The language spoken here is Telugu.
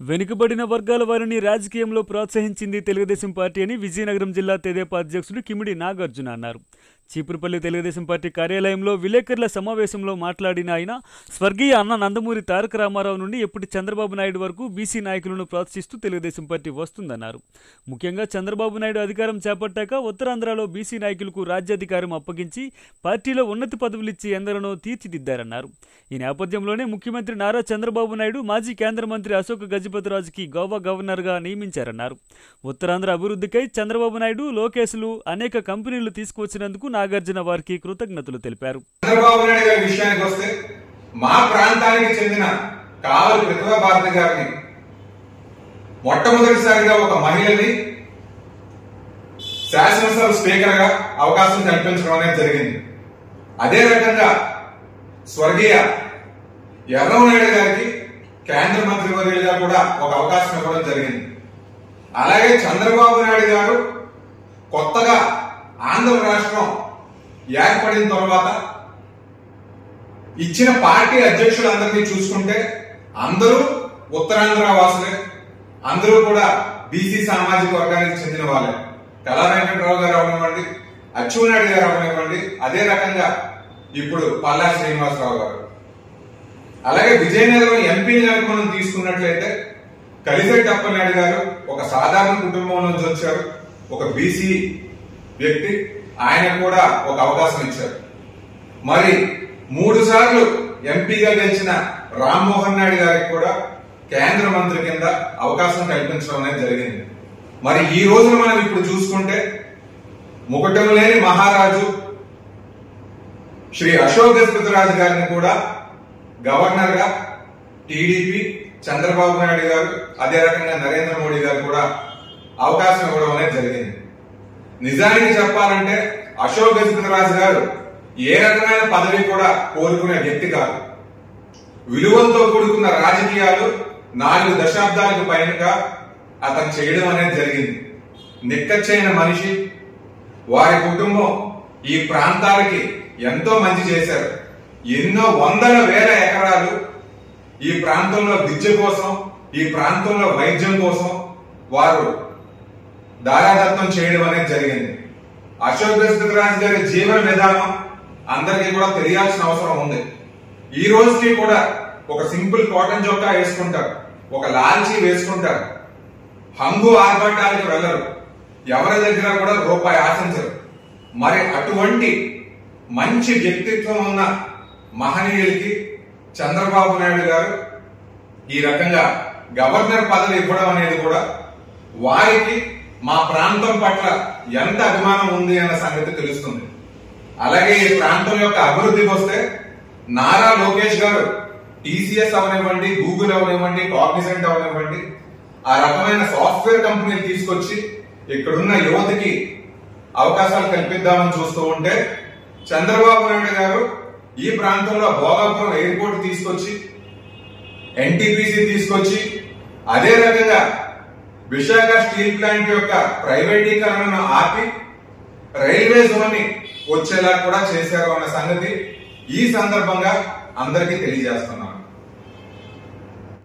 వెనుకబడిన వర్గాల వారిని రాజకీయంలో ప్రోత్సహించింది తెలుగుదేశం పార్టీ అని విజయనగరం జిల్లా తెదేపా అధ్యక్షుడు కిమిడి నాగార్జున అన్నారు. చీపురుపల్లి తెలుగుదేశం పార్టీ కార్యాలయంలో విలేకరుల సమావేశంలో మాట్లాడిన ఆయన, స్వర్గీయ అన్న నందమూరి తారక రామారావు నుండి ఎప్పటి చంద్రబాబు నాయుడు వరకు బీసీ నాయకులను ప్రోత్సహిస్తూ తెలుగుదేశం పార్టీ వస్తుందన్నారు. ముఖ్యంగా చంద్రబాబు నాయుడు అధికారం చేపట్టాక ఉత్తరాంధ్రలో బీసీ నాయకులకు రాజ్యాధికారం అప్పగించి పార్టీలో ఉన్నత పదవులిచ్చి ఎందరనో తీర్చిదిద్దారన్నారు. ఈ నేపథ్యంలోనే ముఖ్యమంత్రి నారా చంద్రబాబు నాయుడు మాజీ కేంద్ర మంత్రి అశోక్ గజపతిరాజుకి గోవా గవర్నర్గా నియమించారన్నారు. ఉత్తరాంధ్ర అభివృద్ధికై చంద్రబాబు నాయుడు, లోకేష్లు అనేక కంపెనీలు తీసుకువచ్చినందుకు నాగార్జున వారికి కృతజ్ఞతలు తెలిపారు. చంద్రబాబు నాయుడు గారి విషయానికి వస్తే, మా ప్రాంతానికి చెందిన కావలి ప్రతిభా భారతి గారిని మొట్టమొదటిసారిగా ఒక మహిళని శాసనసభ స్పీకర్ గా అవకాశం కల్పించడం అనేది జరిగింది. అదే రకంగా స్వర్గీయ ఎర్రమనాయుడు గారికి కేంద్ర మంత్రి వర్యులుగా కూడా ఒక అవకాశం ఇవ్వడం జరిగింది. అలాగే చంద్రబాబు నాయుడు గారు కొత్తగా ఆంధ్ర రాష్ట్రం ఏర్పడిన తర్వాత ఇచ్చిన పార్టీ అధ్యక్షులందరినీ చూసుకుంటే అందరూ ఉత్తరాంధ్ర వాసులే, అందరూ కూడా బీసీ సామాజిక వర్గానికి చెందిన వాళ్ళే. కళా వెంకటరావు గారు అవనివ్వండి, అచ్చెన్నాయుడు గారు అవనివ్వండి, అదే రకంగా ఇప్పుడు పల్లా శ్రీనివాసరావు గారు. అలాగే విజయనగరం ఎంపీని కనుక మనం తీసుకున్నట్లయితే కలిసెట్టి అప్పలనాయుడు గారు ఒక సాధారణ కుటుంబం నుంచి వచ్చారు, ఒక బీసీ వ్యక్తి, ఆయన కూడా ఒక అవకాశం ఇచ్చారు. మరి 3 సార్లు ఎంపీగా గెలిచిన రామ్మోహన్ నాయుడు గారికి కూడా కేంద్ర మంత్రి కింద అవకాశం కల్పించడం అనేది జరిగింది. మరి ఈ రోజున మనం ఇప్పుడు చూసుకుంటే ముకటం లేని మహారాజు శ్రీ అశోక్ గజపతిరాజు గారిని కూడా గవర్నర్ గా టీడీపీ, చంద్రబాబు నాయుడు గారు, అదే రకంగా నరేంద్ర మోడీ గారు కూడా అవకాశం ఇవ్వడం అనేది జరిగింది. నిజానికి చెప్పాలంటే అశోక్ గజపతిరాజు గారు ఏ రకమైన పదవి కూడా కోరుకునే వ్యక్తి కాదు. విలువలతో కూడుకున్న రాజకీయాలు 4 దశాబ్దాలకు పైనగా అతను చేయడం అనేది జరిగింది. నిక్కచ్చైన మనిషి, వారి కుటుంబం ఈ ప్రాంతాలకి ఎంతో మంచి చేశారు. ఎన్నో వందల వేల ఎకరాలు ఈ ప్రాంతంలో విద్య కోసం, ఈ ప్రాంతంలో వైద్యం కోసం వారు దారాదత్తం చేయడం అనేది జరిగింది. అశోక్ గజపతిరాజు గారి జీవన విధానం అందరికీ కూడా తెలియాల్సిన అవసరం ఉంది. ఈ రోజుకి కూడా ఒక సింపుల్ కాటన్ చొక్కా వేసుకుంటారు, ఒక లాల్చీ వేసుకుంటారు, హంగు ఆర్భాటాలకు వెళ్ళరు, ఎవరి దగ్గర కూడా రూపాయి ఆశించరు. మరి అటువంటి మంచి వ్యక్తిత్వం ఉన్న మహనీయులకి చంద్రబాబు నాయుడు గారు ఈ రకంగా గవర్నర్ పదవి ఇవ్వడం అనేది కూడా వారికి మా ప్రాంతం పట్ల ఎంత అభిమానం ఉంది అన్న సంగతి తెలుస్తుంది. అలాగే ఈ ప్రాంతం యొక్క అభివృద్ధికి వస్తే నారా లోకేష్ గారు టీసీఎస్ అవనివ్వండి, గూగుల్ అవనివ్వండి, కాగ్నిజెంట్ అవనివ్వండి, ఆ రకమైన సాఫ్ట్వేర్ కంపెనీలు తీసుకొచ్చి ఇక్కడున్న యువతకి అవకాశాలు కల్పిద్దామని చూస్తూ ఉంటే, చంద్రబాబు నాయుడు గారు ఈ ప్రాంతంలో భోగాపురం ఎయిర్పోర్ట్ తీసుకొచ్చి, ఎన్టీపీసీ తీసుకొచ్చి, అదే రకంగా విశాఖ స్టీల్ ప్లాంట్ యొక్క ప్రైవేటీకరణను ఆపి రైల్వే జోన్ ని వచ్చేలా కూడా చేశారు అన్న సంగతి ఈ సందర్భంగా అందరికీ తెలియజేస్తున్నాం.